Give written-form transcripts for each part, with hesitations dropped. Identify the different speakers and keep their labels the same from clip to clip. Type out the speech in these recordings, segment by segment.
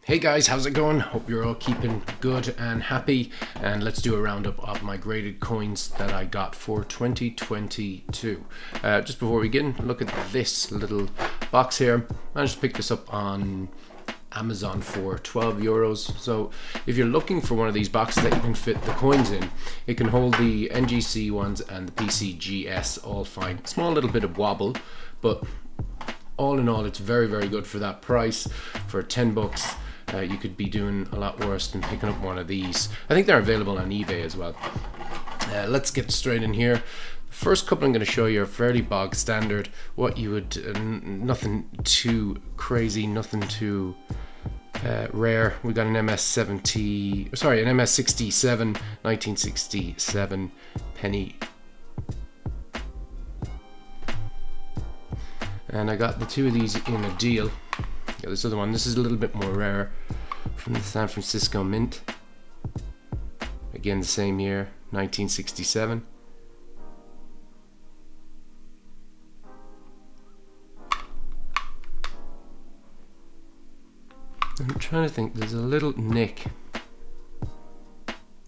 Speaker 1: Hey guys, how's it going? Hope you're all keeping good and happy, and let's do a roundup of my graded coins that I got for 2022. Just before we begin, look at this little box here. I just picked this up on Amazon for €12. So if you're looking for one of these boxes that you can fit the coins in, it can hold the NGC ones and the PCGS all fine. Small little bit of wobble, but all in all, it's very, very good for that price. For $10, you could be doing a lot worse than picking up one of these. I think they're available on eBay as well. Let's get straight in here. The first couple I'm going to show you are fairly bog standard. What you would, nothing too crazy, nothing too rare. We got an MS67, 1967 penny. And I got the two of these in a deal. Got this other one. This is a little bit more rare, from the San Francisco Mint. Again, the same year, 1967. I'm trying to think. There's a little nick.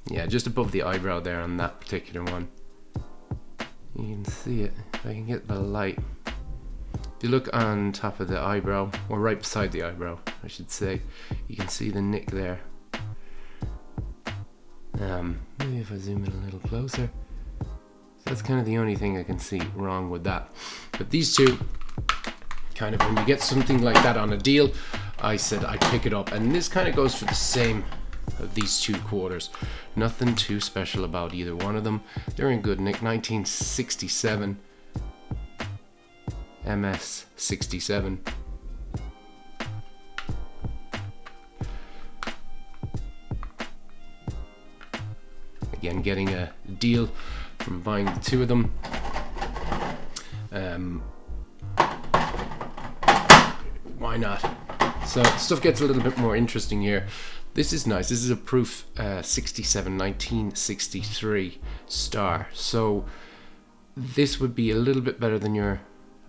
Speaker 1: Yeah, just above the eyebrow there on that particular one. You can see it if I can get the light. If you look on top of the eyebrow, or right beside the eyebrow, I should say, you can see the nick there. Maybe if I zoom in a little closer. So that's kind of the only thing I can see wrong with that. But these two, kind of when you get something like that on a deal, I said I'd pick it up. And this kind of goes for the same of these two quarters. Nothing too special about either one of them. They're in good nick. 1967. MS67. Again, getting a deal from buying the two of them. Why not? So stuff gets a little bit more interesting here. This is nice. This is a proof 67 1963 star. So this would be a little bit better than your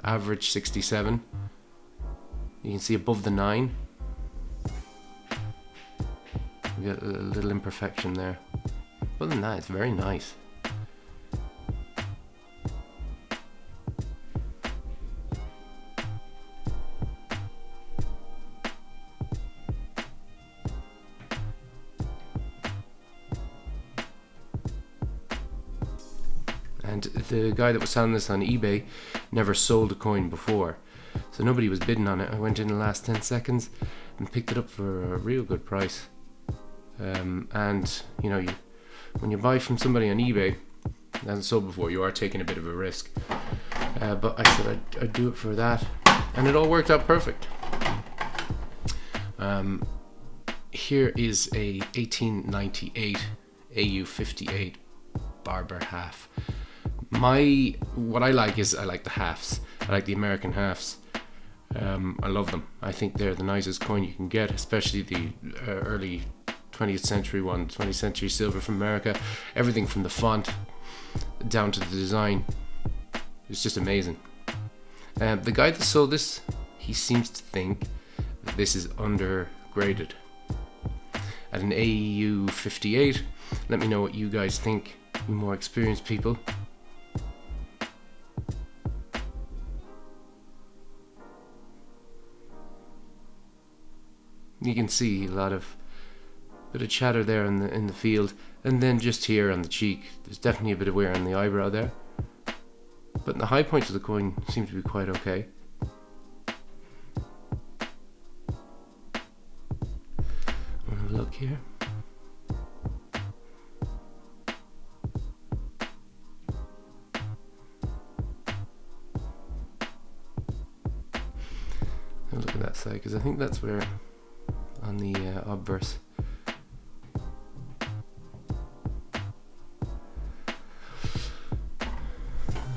Speaker 1: average 67. You can see above the 9 we got a little imperfection there. Other than that, it's very nice. And the guy that was selling this on eBay never sold a coin before, so nobody was bidding on it. I went in the last 10 seconds and picked it up for a real good price. And you know, when you buy from somebody on eBay that hasn't sold before, you are taking a bit of a risk. But I said I'd do it for that, and it all worked out perfect. Here is a 1898 AU58 Barber Half. What I like is I like the halves. I like the American halves. I love them. I think they're the nicest coin you can get, especially the early 20th century one, 20th century silver from America. Everything from the font down to the design, it's just amazing. The guy that sold this, he seems to think that this is undergraded. At an AEU 58, let me know what you guys think, you more experienced people. You can see a lot of bit of chatter there in the field, and then just here on the cheek, there's definitely a bit of wear on the eyebrow there. But the high points of the coin seem to be quite okay. I'll have a look here. I'll look at that side, because I think that's where on the obverse.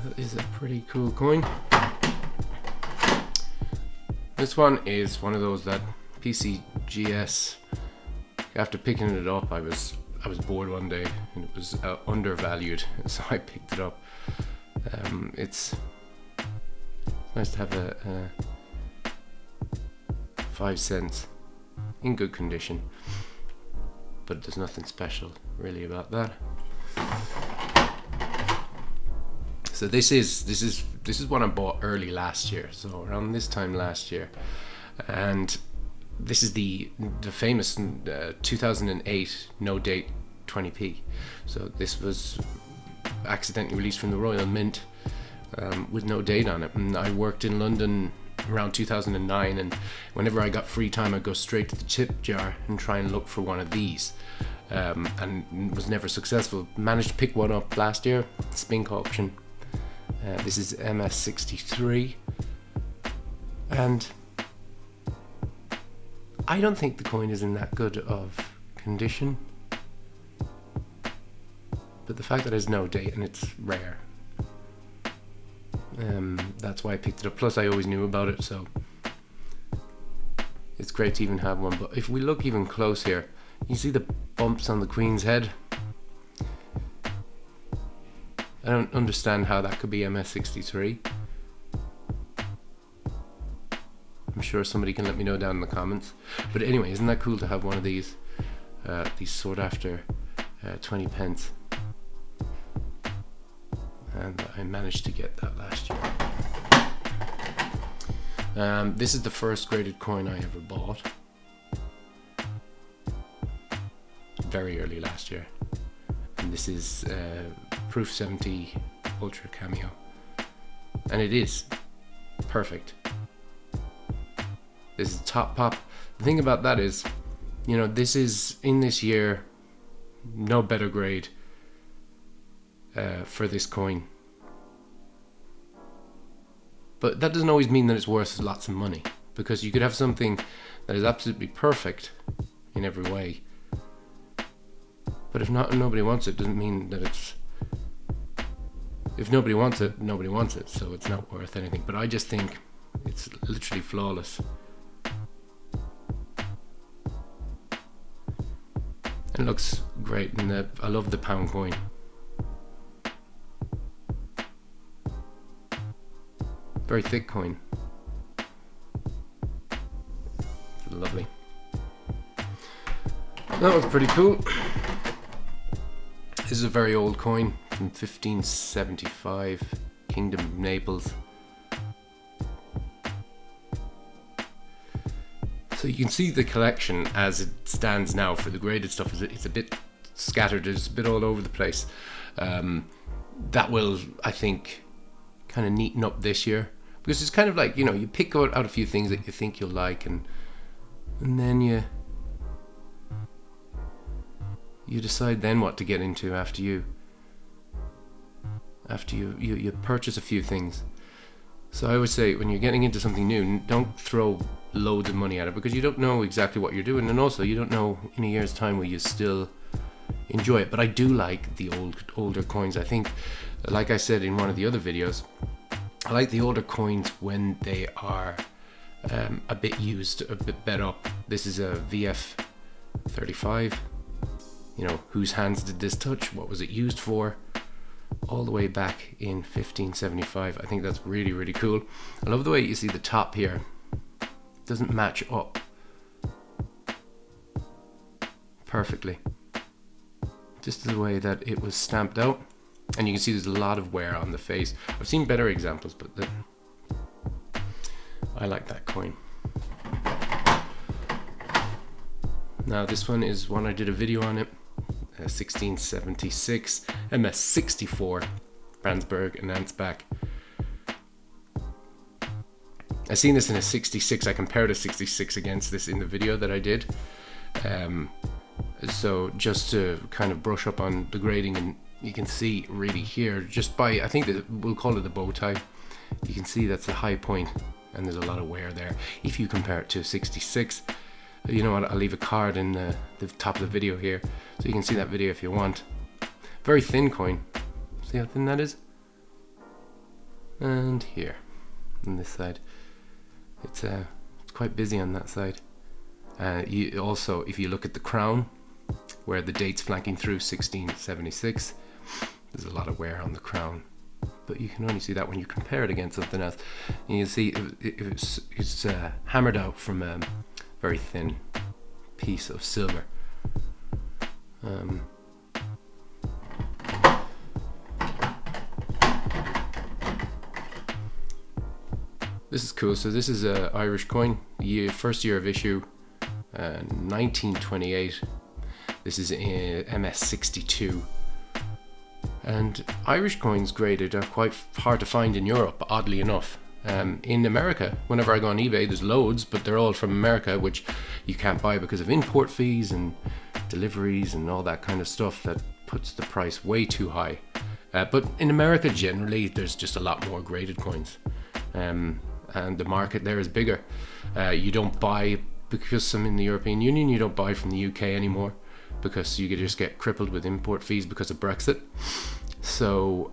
Speaker 1: That is a pretty cool coin. This one is one of those that PCGS, after picking it up, I was bored one day and it was undervalued, so I picked it up. It's nice to have a 5 cents in good condition, but there's nothing special really about that. So this is what I bought early last year, so around this time last year, and this is the famous 2008 no date 20p. So this was accidentally released from the Royal Mint with no date on it, and I worked in London around 2009, and whenever I got free time I'd go straight to the tip jar and try and look for one of these, and was never successful. Managed to pick one up last year, Spink auction. This is MS63, and I don't think the coin is in that good of condition, but the fact that there's no date and it's rare, that's why I picked it up. Plus I always knew about it, so it's great to even have one. But if we look even close here, you see the bumps on the Queen's head. I don't understand how that could be MS63. I'm sure somebody can let me know down in the comments. But anyway, isn't that cool to have one of these sought after 20 pence? And I managed to get that last year. This is the first graded coin I ever bought. Very early last year. And this is Proof 70 Ultra Cameo. And it is perfect. This is top pop. The thing about that is, you know, this is in this year, no better grade for this coin. But that doesn't always mean that it's worth lots of money, because you could have something that is absolutely perfect in every way, but if nobody wants it, doesn't mean that it's, if nobody wants it, nobody wants it, so it's not worth anything. But I just think it's literally flawless. It looks great, and I love the pound coin. Very thick coin. Lovely. That was pretty cool. This is a very old coin from 1575, Kingdom of Naples. So you can see the collection as it stands now for the graded stuff. It's a bit scattered, it's a bit all over the place. That will, I think, kind of neaten up this year, because it's kind of like, you know, you pick out a few things that you think you'll like, and then you decide then what to get into after you purchase a few things. So I would say, when you're getting into something new, don't throw loads of money at it, because you don't know exactly what you're doing, and also you don't know in a year's time will you still enjoy it. But I do like the older coins. I think, like I said in one of the other videos, I like the older coins when they are a bit used, a bit bent up. This is a VF 35. You know, whose hands did this touch? What was it used for? All the way back in 1575. I think that's really, really cool. I love the way you see the top here. It doesn't match up perfectly. Just the way that it was stamped out. And you can see there's a lot of wear on the face. I've seen better examples, but I like that coin. Now this one is one I did a video on it. 1676 MS64 Brandsburg and Ansbach. I seen this in a 66. I compared a 66 against this in the video that I did. So just to kind of brush up on the grading, and you can see really here, just by, I think that we'll call it the bow tie, you can see that's a high point and there's a lot of wear there. If you compare it to 66, you know what, I'll leave a card in the top of the video here, so you can see that video if you want. Very thin coin. See how thin that is? And here, on this side. It's quite busy on that side. You also, if you look at the crown, where the date's flanking through 1676, there's a lot of wear on the crown. But you can only see that when you compare it against something else. And you see it's hammered out from very thin piece of silver. This is cool. So this is a Irish coin, first year of issue, 1928. This is in MS62. And Irish coins graded are quite hard to find in Europe, oddly enough. In America, whenever I go on eBay, there's loads, but they're all from America, which you can't buy because of import fees and deliveries and all that kind of stuff that puts the price way too high. But in America, generally, there's just a lot more graded coins. And the market there is bigger. You don't buy, because I'm in the European Union, you don't buy from the UK anymore because you could just get crippled with import fees because of Brexit. So,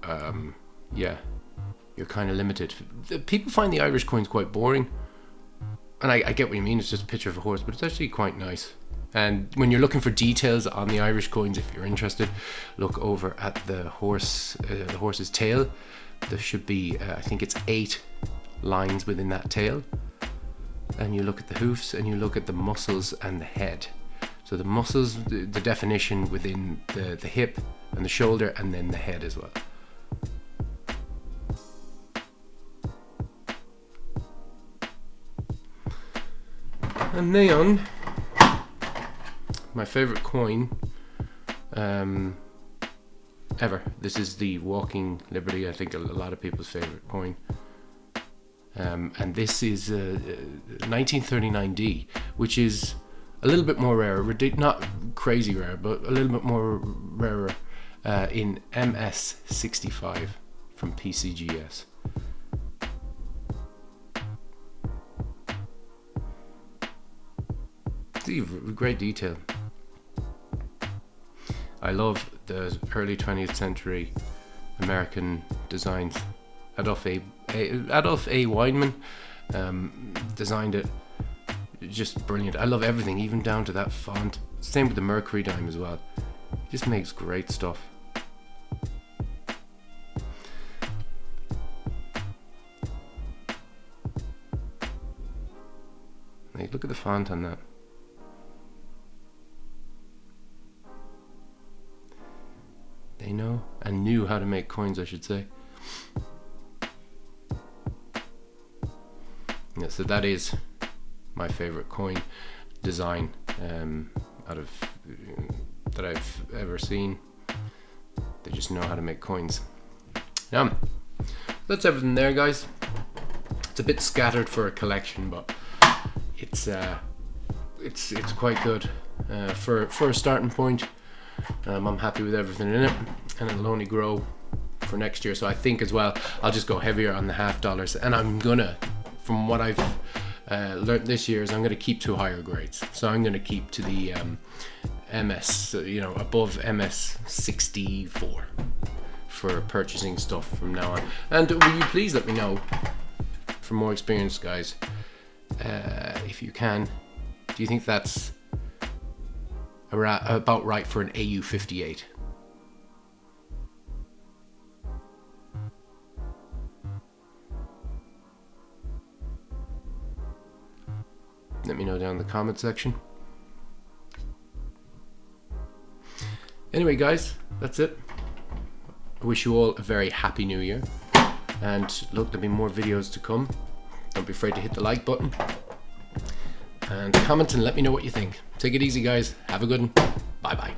Speaker 1: yeah, you're kind of limited. People find the Irish coins quite boring. And I get what you mean, it's just a picture of a horse, but it's actually quite nice. And when you're looking for details on the Irish coins, if you're interested, look over at the horse's tail. There should be, I think it's 8 lines within that tail. And you look at the hoofs and you look at the muscles and the head. So the muscles, the definition within the hip and the shoulder, and then the head as well. And neon, my favorite coin ever. This is the Walking Liberty, I think a lot of people's favorite coin. And this is 1939D, which is a little bit more rare, not crazy rare, but a little bit more rarer, in MS65 from PCGS. Great detail. I love the early 20th century American designs. Adolf A. Weinman designed it. Just brilliant. I love everything, even down to that font. Same with the Mercury dime as well. Just makes great stuff. Hey, look at the font on that. They know and knew how to make coins, I should say. Yeah, so that is my favorite coin design out of that I've ever seen. They just know how to make coins. That's everything there, guys. It's a bit scattered for a collection, but it's quite good for a starting point. I'm happy with everything in it, and it'll only grow for next year. So I think as well, I'll just go heavier on the half dollars, and I'm gonna, from what I've learned this year, is I'm gonna keep to higher grades. So I'm gonna keep to the MS, above MS64 for purchasing stuff from now on. And will you please let me know, for more experience, guys, if you can, do you think that's about right for an AU58? Let me know down in the comment section. Anyway, guys, that's it. I wish you all a very happy new year. And look, there'll be more videos to come. Don't be afraid to hit the like button. And comment and let me know what you think. Take it easy, guys. Have a good one. Bye-bye.